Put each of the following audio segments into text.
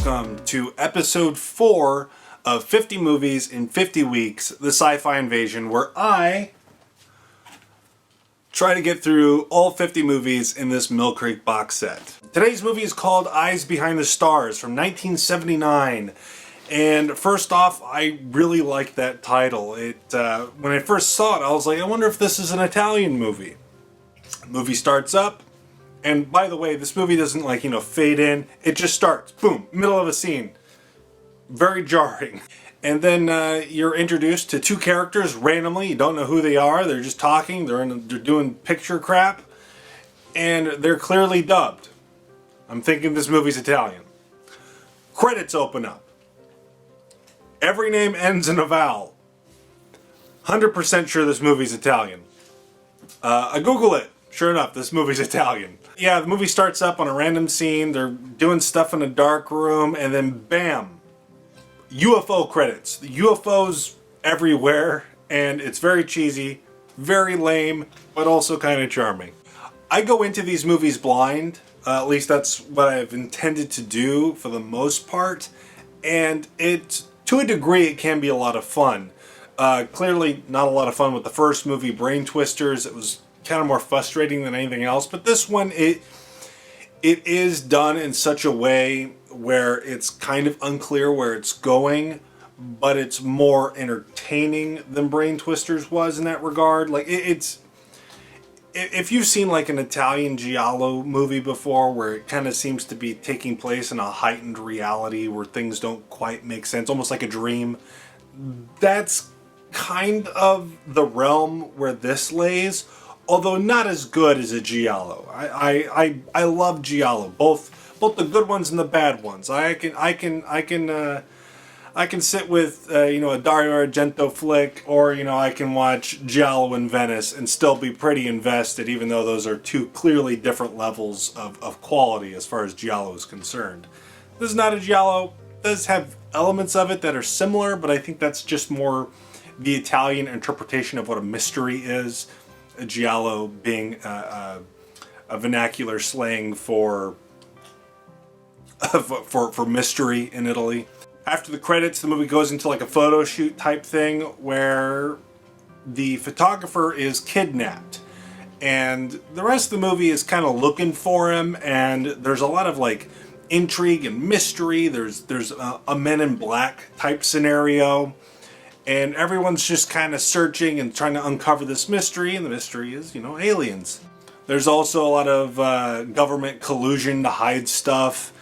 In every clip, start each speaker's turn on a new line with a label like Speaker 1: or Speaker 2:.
Speaker 1: welcome to episode 4 of 50 Movies in 50 Weeks, the Sci-Fi Invasion, where I try to get through all 50 movies in this Mill Creek box set. Today's movie is called Eyes Behind the Stars from 1979. And first off, I really like that title. When I first saw it, I was like, I wonder if this is an Italian movie. The movie starts up, and by the way, this movie doesn't fade in. It just starts, boom, middle of a scene. Very jarring. And then you're introduced to two characters randomly. You don't know who they are. They're just talking. They're doing picture crap, and they're clearly dubbed. I'm thinking this movie's Italian. Credits open up. Every name ends in a vowel. 100% sure this movie's Italian. I Google it. Sure enough, this movie's Italian. Yeah, the movie starts up on a random scene. They're doing stuff in a dark room, and then bam, UFO credits. The UFOs everywhere, and it's very cheesy, very lame, but also kind of charming. I go into these movies blind. At least that's what I've intended to do for the most part, and to a degree, it can be a lot of fun. Clearly not a lot of fun with the first movie, Brain Twisters. It was kind of more frustrating than anything else, but this one, it is done in such a way where it's kind of unclear where it's going, but it's more entertaining than Brain Twisters was in that regard. If you've seen an Italian giallo movie before, where it kind of seems to be taking place in a heightened reality where things don't quite make sense, almost like a dream, that's kind of the realm where this lays. Although not as good as a giallo. I love giallo, both the good ones and the bad ones. I can sit with a Dario Argento flick, or I can watch Giallo in Venice and still be pretty invested, even though those are two clearly different levels of quality as far as giallo is concerned. This is not a giallo. It does have elements of it that are similar, but I think that's just more the Italian interpretation of what a mystery is. A giallo being a vernacular slang for mystery in Italy. After the credits, the movie goes into a photo shoot type thing where the photographer is kidnapped, and the rest of the movie is kind of looking for him, and there's a lot of intrigue and mystery. There's a Men in Black type scenario. And everyone's just kind of searching and trying to uncover this mystery, and the mystery is, aliens. There's also a lot of government collusion to hide stuff.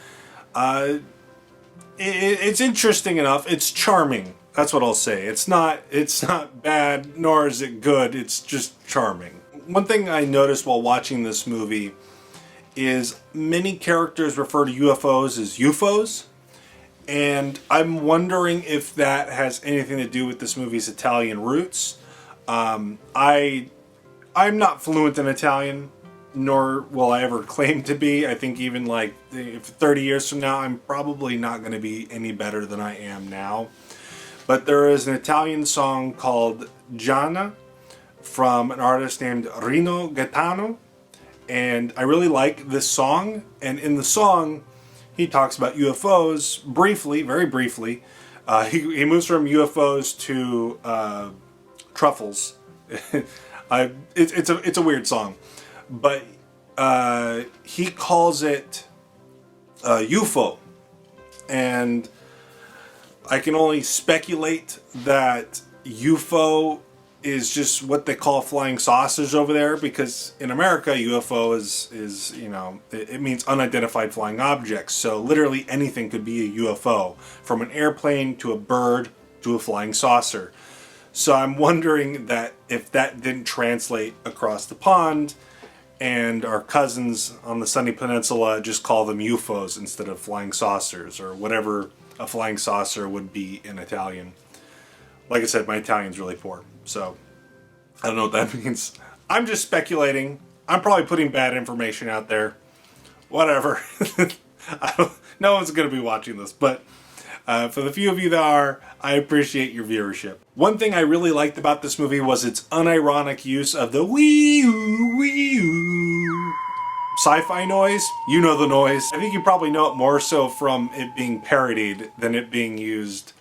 Speaker 1: It's interesting enough. It's charming. That's what I'll say. It's not bad, nor is it good. It's just charming. One thing I noticed while watching this movie is many characters refer to UFOs as UFOs. And I'm wondering if that has anything to do with this movie's Italian roots. I'm not fluent in Italian, nor will I ever claim to be. I think even if 30 years from now, I'm probably not going to be any better than I am now. But there is an Italian song called Gianna from an artist named Rino Gaetano. And I really like this song. And in the song, he talks about UFOs briefly, very briefly. He moves from UFOs to truffles. It's a weird song, but he calls it UFO, and I can only speculate that UFO is just what they call flying saucers over there, because in America UFO is it means unidentified flying objects. So literally anything could be a UFO, from an airplane to a bird to a flying saucer. So I'm wondering that if that didn't translate across the pond, and our cousins on the Sunny Peninsula just call them UFOs instead of flying saucers, or whatever a flying saucer would be in Italian. Like I said, my Italian's really poor, so I don't know what that means. I'm just speculating. I'm probably putting bad information out there. Whatever. No one's going to be watching this, but for the few of you that are, I appreciate your viewership. One thing I really liked about this movie was its unironic use of the wee-oo sci-fi noise, you know the noise. I think you probably know it more so from it being parodied than it being used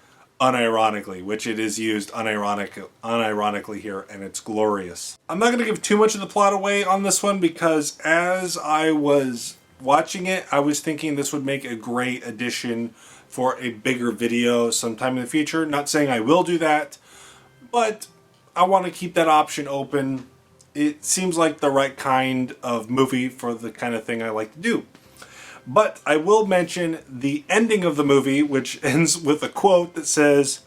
Speaker 1: unironically, which it is used unironically here, and it's glorious. I'm not going to give too much of the plot away on this one because as I was watching it, I was thinking this would make a great addition for a bigger video sometime in the future. Not saying I will do that, but I want to keep that option open. It seems like the right kind of movie for the kind of thing I like to do. But I will mention the ending of the movie, which ends with a quote that says,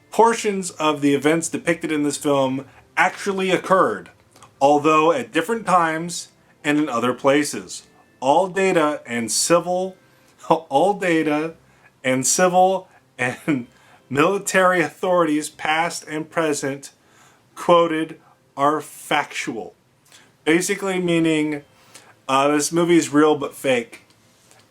Speaker 1: "Portions of the events depicted in this film actually occurred, although at different times and in other places. All data and civil and military authorities, past and present, quoted, are factual." Basically meaning this movie is real but fake.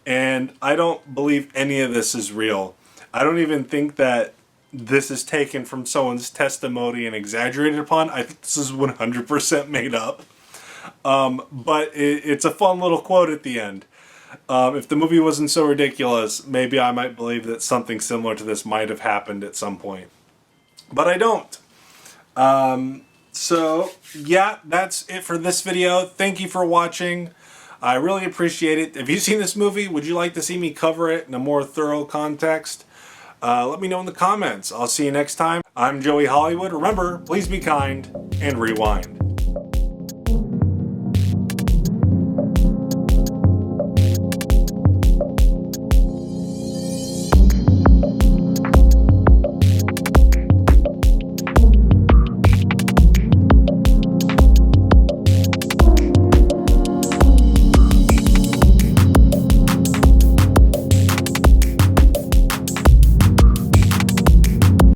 Speaker 1: And I don't believe any of this is real. I don't even think that this is taken from someone's testimony and exaggerated upon. I think this is 100% made up. But it's a fun little quote at the end. If the movie wasn't so ridiculous, maybe I might believe that something similar to this might have happened at some point. But I don't. So, yeah, that's it for this video. Thank you for watching. I really appreciate it. Have you seen this movie? Would you like to see me cover it in a more thorough context? Let me know in the comments. I'll see you next time. I'm Joey Hollywood. Remember, please be kind and rewind.